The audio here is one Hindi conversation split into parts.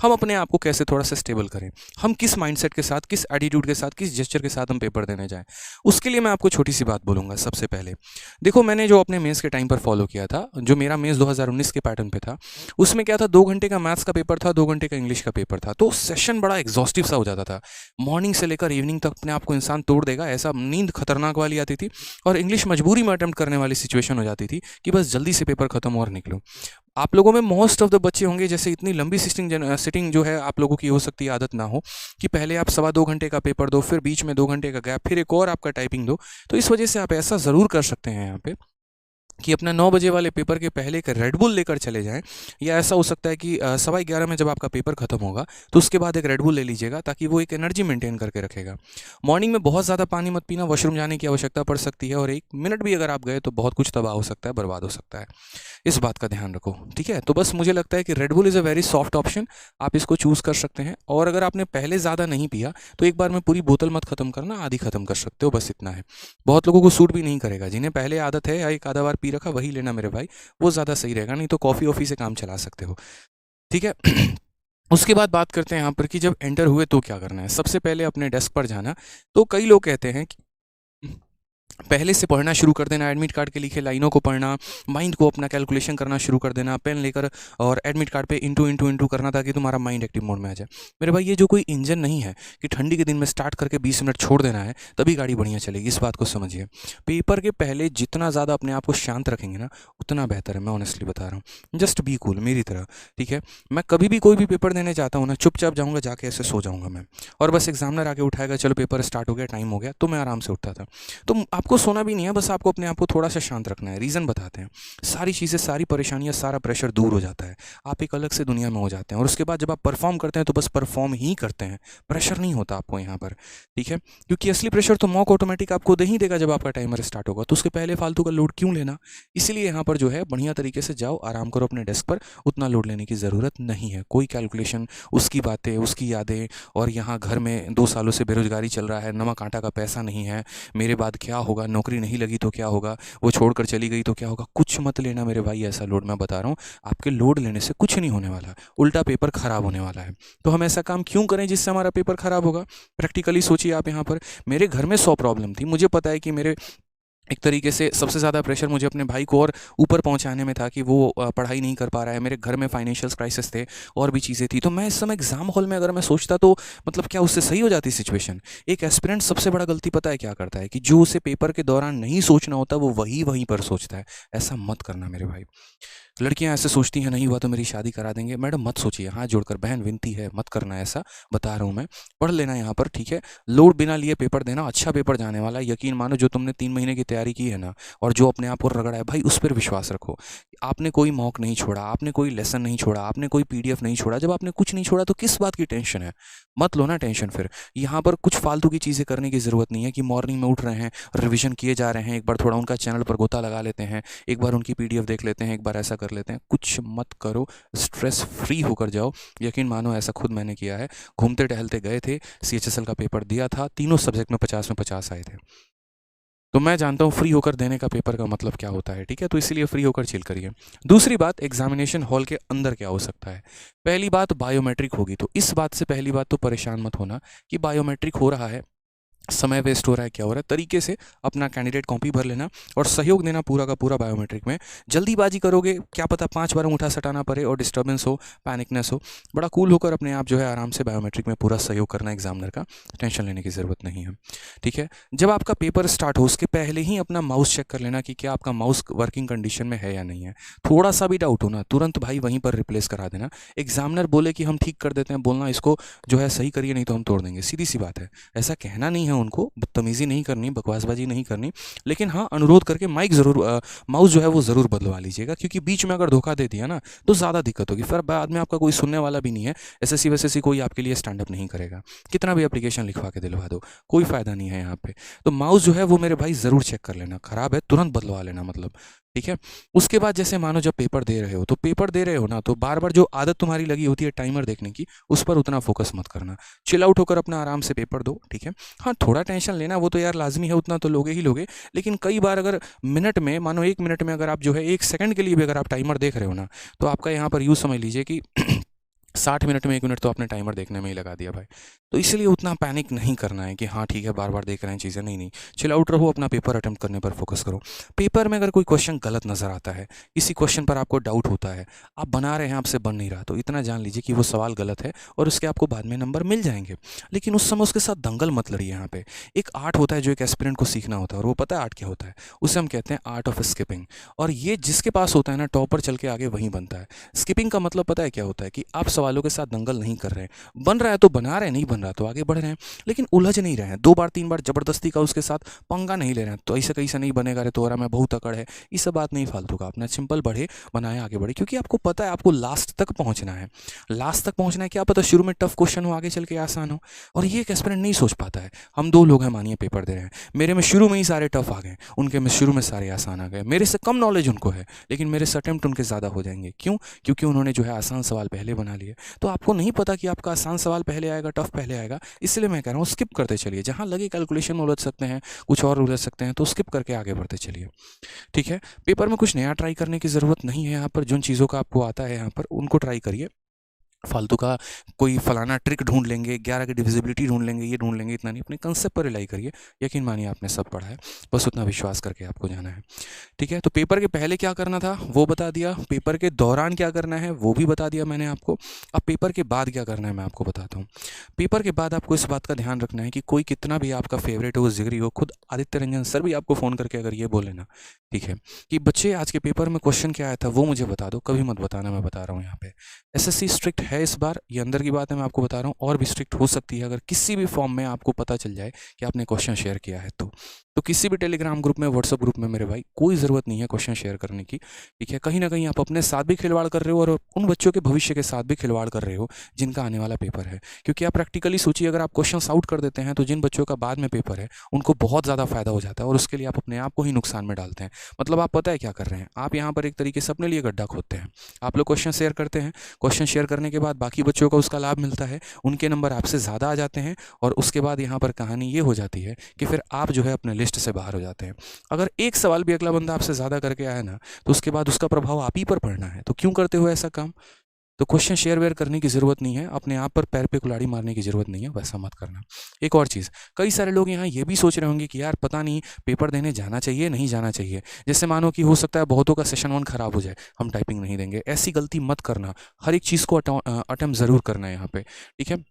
हम अपने आप को कैसे थोड़ा सा स्टेबल करें, हम किस माइंडसेट के साथ, किस एटीट्यूड के साथ, किस जेस्चर के साथ हम पेपर देने जाएं। उसके लिए मैं आपको छोटी सी बात बोलूँगा। सबसे पहले देखो, मैंने जो अपने मेंस के टाइम पर फॉलो किया था, जो मेरा मेंस 2019 के पैटर्न पे था, उसमें क्या था, 2 घंटे का मैथ्स का पेपर था, 2 घंटे का इंग्लिश का पेपर था। तो सेशन बड़ा एग्जॉस्टिव सा हो जाता था। मॉर्निंग से लेकर इवनिंग तक अपने आप को इंसान तोड़ देगा, ऐसा नींद खतरनाक वाली आती थी। और इंग्लिश मजबूरी में अटेम्प्ट करने वाली सिचुएशन हो जाती थी कि बस जल्दी से पेपर खत्म और निकलो। आप लोगों में मोस्ट ऑफ द बच्चे होंगे, जैसे इतनी लंबी सिटिंग जो है आप लोगों की हो सकती है आदत ना हो, कि पहले आप 2.25 घंटे का पेपर दो, फिर बीच में 2 घंटे का गैप, फिर एक और आपका टाइपिंग दो। तो इस वजह से आप ऐसा ज़रूर कर सकते हैं यहाँ पे कि अपना 9 बजे वाले पेपर के पहले एक रेड बुल लेकर चले जाएं। या ऐसा हो सकता है कि 11:15 में जब आपका पेपर खत्म होगा तो उसके बाद एक रेड बुल ले लीजिएगा, ताकि वो एक एनर्जी मेंटेन करके रखेगा। मॉर्निंग में बहुत ज़्यादा पानी मत पीना, वॉशरूम जाने की आवश्यकता पड़ सकती है, और 1 मिनट भी अगर आप गए तो बहुत कुछ तबाह हो सकता है, बर्बाद हो सकता है। इस बात का ध्यान रखो, ठीक है। तो बस मुझे लगता है कि red bull is a very soft option, आप इसको चूज़ कर सकते हैं। और अगर आपने पहले ज़्यादा नहीं पिया तो एक बार में पूरी बोतल मत खत्म करना, आधी खत्म कर सकते हो, बस इतना है। बहुत लोगों को सूट भी नहीं करेगा, जिन्हें पहले आदत है या एक आधा बार पी रखा वही लेना मेरे भाई, वो ज़्यादा सही रहेगा, नहीं तो कॉफ़ी वॉफ़ी से काम चला सकते हो, ठीक है। उसके बाद बात करते हैं यहाँ पर कि जब एंटर हुए तो क्या करना है। सबसे पहले अपने डेस्क पर जाना। तो कई लोग कहते हैं कि पहले से पढ़ना शुरू कर देना, एडमिट कार्ड के लिखे लाइनों को पढ़ना, माइंड को अपना कैलकुलेशन करना शुरू कर देना, पेन लेकर और एडमिट कार्ड पे इंटू इंटू इंटू करना, ताकि तुम्हारा माइंड एक्टिव मोड में आ जाए। मेरे भाई, ये जो कोई इंजन नहीं है कि ठंडी के दिन में स्टार्ट करके 20 मिनट छोड़ देना है तभी गाड़ी बढ़िया चलेगी, इस बात को समझिए। पेपर के पहले जितना ज़्यादा अपने आप को शांत रखेंगे ना, उतना बेहतर है, मैं ऑनेस्टली बता रहा हूँ। जस्ट बी कूल मेरी तरह, ठीक है। मैं कभी भी कोई भी पेपर देने जाता हूँ ना, चुपचाप जाऊँगा, जाके ऐसे सो जाऊँगा मैं, और बस एग्जामिनर आके उठाएगा, चलो पेपर स्टार्ट हो गया, टाइम हो गया, तो मैं आराम से उठता था। तो आपको सोना भी नहीं है, बस आपको अपने आप को थोड़ा सा शांत रखना है। रीज़न बताते हैं, सारी चीज़ें, सारी परेशानियां, सारा प्रेशर दूर हो जाता है, आप एक अलग से दुनिया में हो जाते हैं। और उसके बाद जब आप परफॉर्म करते हैं तो बस परफॉर्म ही करते हैं, प्रेशर नहीं होता आपको यहाँ पर, ठीक है। क्योंकि असली प्रेशर तो मॉक ऑटोमेटिक आपको दे ही देगा जब आपका टाइमर स्टार्ट होगा, तो उसके पहले फालतू का लोड क्यों लेना। इसलिए यहाँ पर जो है बढ़िया तरीके से जाओ, आराम करो अपने डेस्क पर, उतना लोड लेने की ज़रूरत नहीं है। कोई कैलकुलेशन, उसकी बातें, उसकी यादें, और यहाँ घर में 2 सालों से बेरोजगारी चल रहा है, नमक आटा का पैसा नहीं है, मेरे बाद क्या होगा, नौकरी नहीं लगी तो क्या होगा, वो छोड़कर चली गई तो क्या होगा, कुछ मत लेना मेरे भाई ऐसा लोड। मैं बता रहा हूँ, आपके लोड लेने से कुछ नहीं होने वाला, उल्टा पेपर खराब होने वाला है। तो हम ऐसा काम क्यों करें जिससे हमारा पेपर खराब होगा। प्रैक्टिकली सोचिए आप यहाँ पर, मेरे घर में 100 प्रॉब्लम थी, मुझे पता है कि मेरे एक तरीके से सबसे ज़्यादा प्रेशर मुझे अपने भाई को और ऊपर पहुंचाने में था कि वो पढ़ाई नहीं कर पा रहा है, मेरे घर में फाइनेंशियल क्राइसिस थे, और भी चीज़ें थी। तो मैं इस समय एग्जाम हॉल में अगर मैं सोचता तो मतलब क्या उससे सही हो जाती सिचुएशन। एक एस्पिरेंट सबसे बड़ा गलती पता है क्या करता है, कि जो उसे पेपर के दौरान नहीं सोचना होता वो वही वहीं पर सोचता है। ऐसा मत करना मेरे भाई। लड़कियां ऐसे सोचती हैं, नहीं हुआ तो मेरी शादी करा देंगे। मैडम मत सोचिए, हाथ जोड़कर बहन विनती है, मत करना ऐसा, बता रहा हूँ मैं। पढ़ लेना यहाँ पर, ठीक है। लोड बिना लिए पेपर देना, अच्छा पेपर जाने वाला है, यकीन मानो। जो तुमने 3 महीने की तैयारी की है ना, और जो अपने आप को रगड़ा है भाई, उस पर विश्वास रखो। आपने कोई मॉक नहीं छोड़ा, आपने कोई लेसन नहीं छोड़ा, आपने कोई पीडीएफ नहीं छोड़ा। जब आपने कुछ नहीं छोड़ा तो किस बात की टेंशन है। मत लो ना टेंशन फिर। यहाँ पर कुछ फालतू की चीज़ें करने की ज़रूरत नहीं है कि मॉर्निंग में उठ रहे हैं, रिविजन किए जा रहे हैं, एक बार थोड़ा उनका चैनल पर गोता लगा लेते हैं, एक बार उनकी पीडीएफ देख लेते हैं, एक बार ऐसा कर लेते हैं। कुछ मत करो, स्ट्रेस फ्री होकर जाओ। यकीन मानो, ऐसा खुद मैंने किया है। घूमते टहलते गए थे, सीएचएसएल का पेपर दिया था, तीनों सब्जेक्ट में 50 में 50 आए थे। तो मैं जानता हूँ फ्री होकर देने का पेपर का मतलब क्या होता है, ठीक है। तो इसीलिए फ्री होकर चिल करिए। दूसरी बात, एग्जामिनेशन हॉल के अंदर क्या हो सकता है। पहली बात, बायोमेट्रिक होगी। तो इस बात से पहली बात तो परेशान मत होना कि बायोमेट्रिक हो रहा है, समय वेस्ट हो रहा है, क्या हो रहा है। तरीके से अपना कैंडिडेट कॉपी भर लेना और सहयोग देना पूरा का पूरा बायोमेट्रिक में। जल्दीबाजी करोगे, क्या पता 5 बार अंगूठा सटाना पड़े और डिस्टर्बेंस हो, पैनिकनेस हो। बड़ा कूल होकर अपने आप जो है आराम से बायोमेट्रिक में पूरा सहयोग करना एग्जामिनर का, टेंशन लेने की ज़रूरत नहीं है, ठीक है। जब आपका पेपर स्टार्ट हो उसके पहले ही अपना माउस चेक कर लेना कि क्या आपका माउस वर्किंग कंडीशन में है या नहीं है। थोड़ा सा भी डाउट हो ना, तुरंत भाई वहीं पर रिप्लेस करा देना। एग्जामिनर बोले कि हम ठीक कर देते हैं, बोलना इसको जो है सही करिए, नहीं तो हम तोड़ देंगे। सीधी सी बात है, ऐसा कहना नहीं है उनको, बदतमीजी नहीं करनी, बकवासबाजी नहीं करनी। लेकिन हाँ, अनुरोध करके माइक ज़रूर, माउस जो है वो ज़रूर बदलवा लीजिएगा, क्योंकि बीच में अगर धोखा दे दिया ना तो ज़्यादा दिक्कत होगी। फिर बाद में आपका कोई सुनने वाला भी नहीं है, एसएससी वैसेसी कोई आपके लिए स्टैंड अप नहीं करेगा, कितना भी एप्लीकेशन लिखवा के दिलवा दो, कोई फ़ायदा नहीं है यहाँ पे। तो माउस जो है वो मेरे भाई ज़रूर चेक कर लेना, ख़राब है तुरंत बदलवा लेना, मतलब, ठीक है। उसके बाद जैसे मानो जब पेपर दे रहे हो, तो पेपर दे रहे हो ना, तो बार बार जो आदत तुम्हारी लगी होती है टाइमर देखने की, उस पर उतना फोकस मत करना। चिल आउट होकर अपना आराम से पेपर दो, ठीक है। हाँ, थोड़ा टेंशन लेना वो तो यार लाजमी है, उतना तो लोगे ही लोगे। लेकिन कई बार अगर मिनट में, मानो 1 मिनट में अगर आप जो है 1 सेकंड के लिए भी अगर आप टाइमर देख रहे हो ना, तो आपका यहाँ पर यूँ समझ लीजिए कि 60 मिनट में 1 मिनट तो आपने टाइमर देखने में ही लगा दिया भाई। तो इसलिए उतना पैनिक नहीं करना है कि हाँ ठीक है, बार-बार देख रहे हैं चीज़ें, नहीं। चिल आउट रहो, अपना पेपर अटेम्प्ट करने पर फ़ोकस करो। पेपर में अगर कोई क्वेश्चन गलत नज़र आता है, किसी क्वेश्चन पर आपको डाउट होता है, आप बना रहे हैं, आपसे बन नहीं रहा, तो इतना जान लीजिए कि वो सवाल गलत है और उसके आपको बाद में नंबर मिल जाएँगे। लेकिन उस समय उसके साथ दंगल मत लड़िए यहाँ पे। एक आर्ट होता है जो एक एस्पिरेंट को सीखना होता है, और वो पता है आर्ट क्या होता है? उसे हम कहते हैं आर्ट ऑफ स्किपिंग। और ये जिसके पास होता है ना, टॉपर चल के आगे वहीं बनता है। स्किपिंग का मतलब पता है क्या होता है? कि आप सवालों के साथ दंगल नहीं कर रहे हैं। बन रहा है तो बना रहे हैं, नहीं बन रहा तो आगे बढ़ रहे हैं, लेकिन उलझ नहीं रहे हैं। 2 बार 3 बार ज़बरदस्ती का उसके साथ पंगा नहीं ले रहे हैं। तो ऐसे कैसे नहीं बनेगा रे तोरा में बहुत अकड़ है। ये सब बात नहीं फालतू का। अपना सिंपल बढ़े, बनाए, आगे बढ़े, क्योंकि आपको पता है आपको लास्ट तक पहुँचना है। लास्ट तक पहुँचना है, क्या पता शुरू में टफ क्वेश्चन हो, आगे चल के आसान हो। और ये एक एस्पिरेंट नहीं सोच पाता है। हम 2 लोग हैं मानिए, पेपर दे रहे हैं। मेरे में शुरू में ही सारे टफ आ गए, उनके में शुरू में सारे आसान आ गए। मेरे से कम नॉलेज उनको है, लेकिन मेरे से अटेम्प्ट उनके ज़्यादा हो जाएंगे। क्यों? क्योंकि उन्होंने जो है आसान सवाल पहले बना लिए। तो आपको नहीं पता कि आपका आसान सवाल पहले आएगा, टफ पहले आएगा, इसलिए मैं कह रहा हूँ स्किप करते चलिए। जहाँ लगे कैलकुलेशन में उलझ सकते हैं, कुछ और उलझ सकते हैं, तो स्किप करके आगे बढ़ते चलिए। ठीक है? पेपर में कुछ नया ट्राई करने की ज़रूरत नहीं है। यहाँ पर जिन चीज़ों का आपको आता है यहाँ पर उनको ट्राई करिए। फालतू का कोई फलाना ट्रिक ढूंढ लेंगे, 11 की डिविजिबिलिटी ढूंढ लेंगे, ये ढूंढ लेंगे, इतना नहीं। अपने कंसेप्ट पर रिलाई करिए। यकीन मानिए आपने सब पढ़ा है, बस उतना विश्वास करके आपको जाना है। ठीक है? तो पेपर के पहले क्या करना था वो बता दिया, पेपर के दौरान क्या करना है वो भी बता दिया मैंने आपको। अब पेपर के बाद क्या करना है मैं आपको बताता हूँ। पेपर के बाद आपको इस बात का ध्यान रखना है कि कोई कितना भी आपका फेवरेट हो, जिगरी हो, खुद आदित्य रंजन सर भी आपको फ़ोन करके अगर ये बोले ना, ठीक है, कि बच्चे आज के पेपर में क्वेश्चन क्या आया था वो मुझे बता दो, कभी मत बताना, मैं बता रहा हूँ यहाँ पे। एसएससी स्ट्रिक्ट है इस बार, ये अंदर की बात है, मैं आपको बता रहा हूँ, और भी स्ट्रिक्ट हो सकती है अगर किसी भी फॉर्म में आपको पता चल जाए कि आपने क्वेश्चन शेयर किया है तो किसी भी टेलीग्राम ग्रुप में, व्हाट्सएप ग्रुप में मेरे भाई कोई ज़रूरत नहीं है क्वेश्चन शेयर करने की। ठीक है? कहीं ना कहीं आप अपने साथ भी खिलवाड़ कर रहे हो और उन बच्चों के भविष्य के साथ भी खिलवाड़ कर रहे हो जिनका आने वाला पेपर है। क्योंकि आप प्रैक्टिकली सोचिए, अगर आप क्वेश्चन आउट कर देते हैं तो जिन बच्चों का बाद में पेपर है उनको बहुत ज़्यादा फायदा हो जाता है, और उसके लिए आप अपने आप को ही नुकसान में डालते हैं। मतलब आप पता है क्या कर रहे हैं? आप यहाँ पर एक तरीके से अपने लिए गड्ढा खोदते हैं। आप लोग क्वेश्चन शेयर करते हैं, क्वेश्चन शेयर करने के बाद बाकी बच्चों को उसका लाभ मिलता है, उनके नंबर आपसे ज़्यादा आ जाते हैं, और उसके बाद यहाँ पर कहानी ये हो जाती है कि फिर आप जो है अपने लिस्ट से बाहर हो जाते हैं। अगर एक सवाल भी अगला बंदा आपसे ज़्यादा करके आया ना, तो उसके बाद उसका प्रभाव आप ही पर पड़ना है। तो क्यों करते हो ऐसा काम? तो क्वेश्चन शेयर वेयर करने की ज़रूरत नहीं है, अपने आप पर पैर पे कुल्हाड़ी मारने की ज़रूरत नहीं है, वैसा मत करना। एक और चीज़, कई सारे लोग यहाँ ये भी सोच रहे होंगे कि यार पता नहीं पेपर देने जाना चाहिए नहीं जाना चाहिए। जैसे मानो कि हो सकता है बहुतों का सेशन 1 खराब हो जाए, हम टाइपिंग नहीं देंगे। ऐसी गलती मत करना। हर एक चीज़ को अटेम्प्ट ज़रूर करना है यहाँ पे। ठीक है?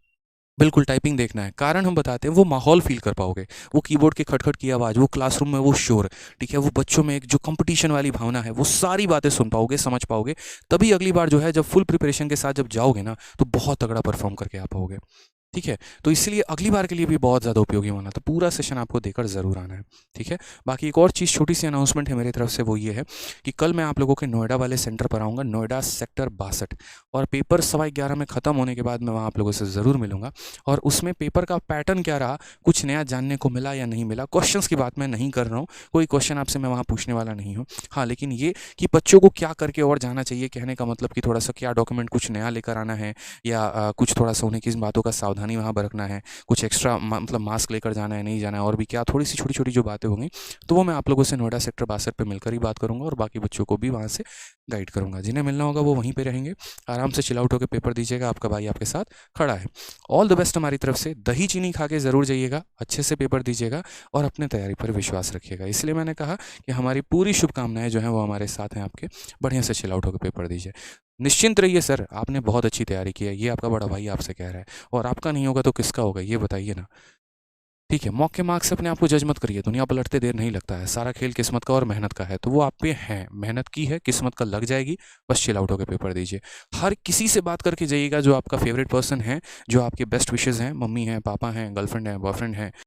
बिल्कुल टाइपिंग देखना है। कारण हम बताते हैं, वो माहौल फ़ील कर पाओगे, वो कीबोर्ड के खटखट की आवाज़, वो क्लासरूम में वो शोर, ठीक है? वो बच्चों में एक जो कंपटीशन वाली भावना है, वो सारी बातें सुन पाओगे, समझ पाओगे। तभी अगली बार जो है जब फुल प्रिपरेशन के साथ जब जाओगे ना, तो बहुत तगड़ा परफ़ॉर्म करके आ पाओगे। ठीक है? तो इसलिए अगली बार के लिए भी बहुत ज़्यादा उपयोगी होना, तो पूरा सेशन आपको देकर ज़रूर आना है। ठीक है? बाकी एक और चीज़, छोटी-सी अनाउंसमेंट है मेरी तरफ से, वो ये है कि कल मैं आप लोगों के नोएडा वाले सेंटर पर आऊँगा, नोएडा सेक्टर 62, और पेपर 11:15 में ख़त्म होने के बाद मैं वहाँ आप लोगों से ज़रूर मिलूँगा। और उसमें पेपर का पैटर्न क्या रहा, कुछ नया जानने को मिला या नहीं मिला, क्वेश्चंस की बात मैं नहीं कर रहा हूँ, कोई क्वेश्चन आपसे मैं वहाँ पूछने वाला नहीं हूँ। हाँ, लेकिन ये कि बच्चों को क्या करके और जाना चाहिए, कहने का मतलब कि थोड़ा-सा क्या डॉक्यूमेंट कुछ नया लेकर आना है, या कुछ थोड़ा-सा उन्हें किन बातों का सावधानी वहाँ बरतना है, कुछ एक्स्ट्रा मतलब मास्क लेकर जाना है, नहीं जाना है, और भी क्या थोड़ी-सी छोटी-छोटी जो बातें होंगी, तो वो मैं आप लोगों से नोएडा सेक्टर 62 पे मिलकर ही बात करूँगा, और बाकी बच्चों को भी वहाँ से गाइड करूँगा। जिन्हें मिलना होगा वो वहीं पे रहेंगे। आराम से चिल आउट होकर पेपर दीजिएगा, आपका भाई आपके साथ खड़ा है। ऑल द बेस्ट हमारी तरफ से। दही चीनी खा के ज़रूर जाइएगा, अच्छे से पेपर दीजिएगा, और अपने तैयारी पर विश्वास रखिएगा। इसलिए मैंने कहा कि हमारी पूरी शुभकामनाएँ जो हैं वो हमारे साथ हैं आपके। बढ़िया से चिल आउट होकर पेपर दीजिए। निश्चिंत रहिए सर, आपने बहुत अच्छी तैयारी की है, ये आपका बड़ा भाई आपसे कह रहा है, और आपका नहीं होगा तो किसका होगा ये बताइए ना। ठीक है? मौके मार्क्स से अपने आप को जज मत करिए, दुनिया पलटते देर नहीं लगता है। सारा खेल किस्मत का और मेहनत का है, तो वो आप पे है, मेहनत की है, किस्मत का लग जाएगी, बस चिल आउट होकर पेपर दीजिए। हर किसी से बात करके जाइएगा जो आपका फेवरेट पर्सन है, जो आपके बेस्ट विशेज़ हैं, मम्मी हैं, पापा हैं, गर्लफ्रेंड है, बॉयफ्रेंड है,